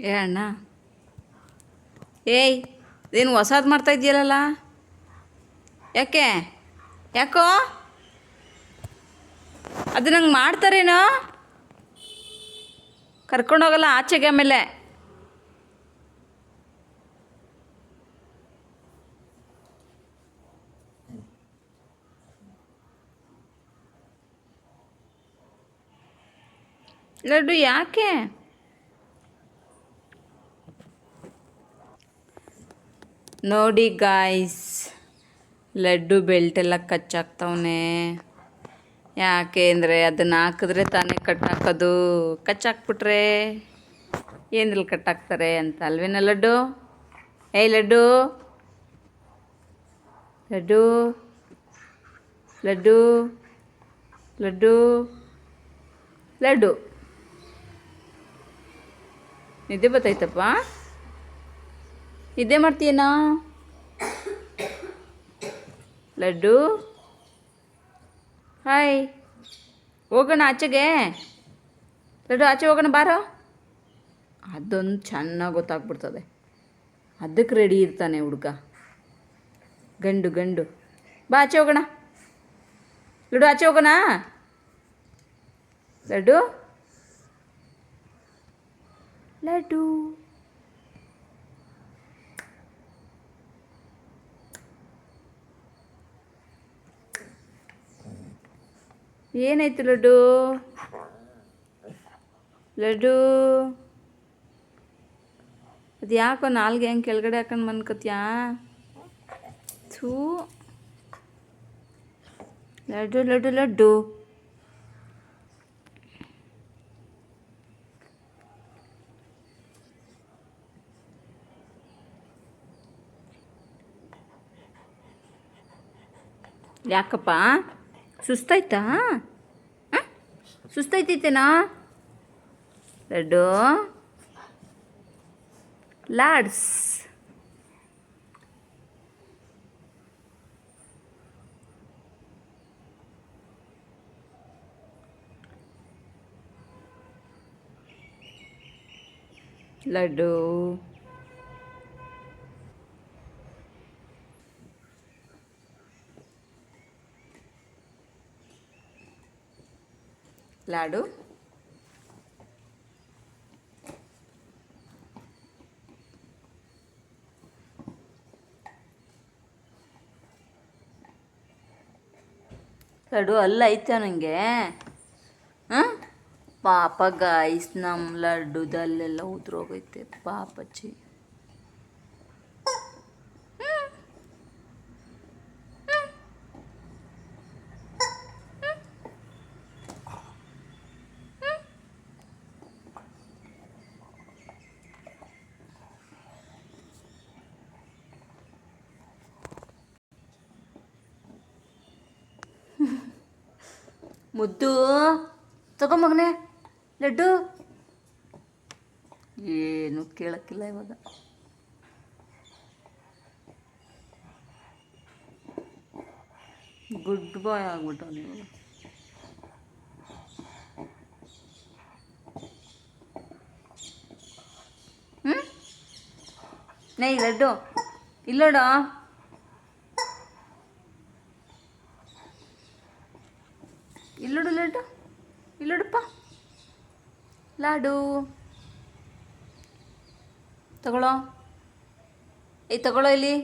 ಏ ಅಣ್ಣ, ಏಯ್ ಏನು ಹೊಸಾದು ಮಾಡ್ತಾ ಇದೆಯಲ್ಲ? ಯಾಕೆ? ಯಾಕೋ ಅದು ನಂಗೆ ಮಾಡ್ತಾರೇನೋ? ಕರ್ಕೊಂಡೋಗಲ್ಲ ಆಚೆಗೆ. ಆಮೇಲೆ ಲಡ್ಡು ಯಾಕೆ? ನೋಡಿ ಗಾಯ್ಸ್, ಲಡ್ಡು ಬೆಲ್ಟೆಲ್ಲ ಕಚ್ಚಾಕ್ತವನೆ. ಯಾಕೆ ಅಂದರೆ ಅದನ್ನು ಹಾಕಿದ್ರೆ ತಾನೇ ಕಟ್ಟಾಕೋದು. ಕಚ್ಚಾಕ್ಬಿಟ್ರೆ ಏನ್ರಲ್ಲಿ ಕಟ್ಟಾಕ್ತಾರೆ ಅಂತ ಅಲ್ವೇನ ಲಡ್ಡು? ಏಯ್ ಲಡ್ಡು, ಲಡ್ಡು, ಲಡ್ಡು, ಲಡ್ಡು, ಲಡ್ಡು, ನಿದ್ದೆ ಬರ್ತೈತಪ್ಪ? ನಿದ್ದೆ ಮಾಡ್ತೀಯನಾ ಲಡ್ಡು? ಹಾಯ್, ಹೋಗೋಣ ಆಚೆಗೆ. ಲಡ್ಡು ಆಚೆ ಹೋಗೋಣ ಬಾರೋ. ಅದೊಂದು ಚೆನ್ನಾಗಿ ಗೊತ್ತಾಗ್ಬಿಡ್ತದೆ. ಅದಕ್ಕೆ ರೆಡಿ ಇರ್ತಾನೆ ಹುಡುಗ, ಗಂಡು ಗಂಡು. ಬಾ ಆಚೆ ಹೋಗೋಣ ಲಡ್ಡು, ಆಚೆ ಹೋಗೋಣ. ಲಡ್ಡು, ಲಡ್ಡು, ಏನಾಯ್ತು ಲಡ್ಡು? ಲಡ್ಡು, ಅದು ಯಾಕೋ ನಾಲ್ಗೆ ಹೆಂಗೆ ಕೆಳಗಡೆ ಹಾಕೊಂಡು ಮನ್ಕೋತ್ಯಾ? ಥೂ ಲಡ್ಡು, ಲಡ್ಡು, ಲಡ್ಡು. ಯಾಕಪ್ಪ ಸುಸ್ತಾಯ್ತಾ? ಸುಸ್ತಾಯ್ತೈತೇನಾ ಲಡ್ಡು? ಲಾಡ್ಸ್, ಲಡ್ಡು, ಲಾಡು, ಲಡ್ಡು ಅಲ್ಲ ಐತೆ ನನಗೆ. ಹಾಂ, ಪಾಪ ಗಾಯ್ಸ್, ನಮ್ಮ ಲಡ್ಡುದಲ್ಲೆಲ್ಲ ಉದ್ರೋಗೈತೆ ಪಾಪಚ್ಚಿ. ಮುದ್ದು ತಗೋ ಮಗನೇ ಲಡ್ಡು. ಏನು ಕೇಳಕ್ಕಿಲ್ಲ ಇವಾಗ. ಗುಡ್ ಬಾಯ್ ಆಗ್ಬಿಟ್ಟು ನೀವು. ನೈ ಲಡ್ಡು ಇಲ್ಲೋಡ. ಇಲ್ಲೋಡು ಲಡ್ಡು, ಇಲ್ಲೋಡಪ್ಪ ಲಾಡು. ತಗೊಳ್ಳೋ, ಏಯ್ ತಗೊಳ್ಳೋ ಇಲ್ಲಿ.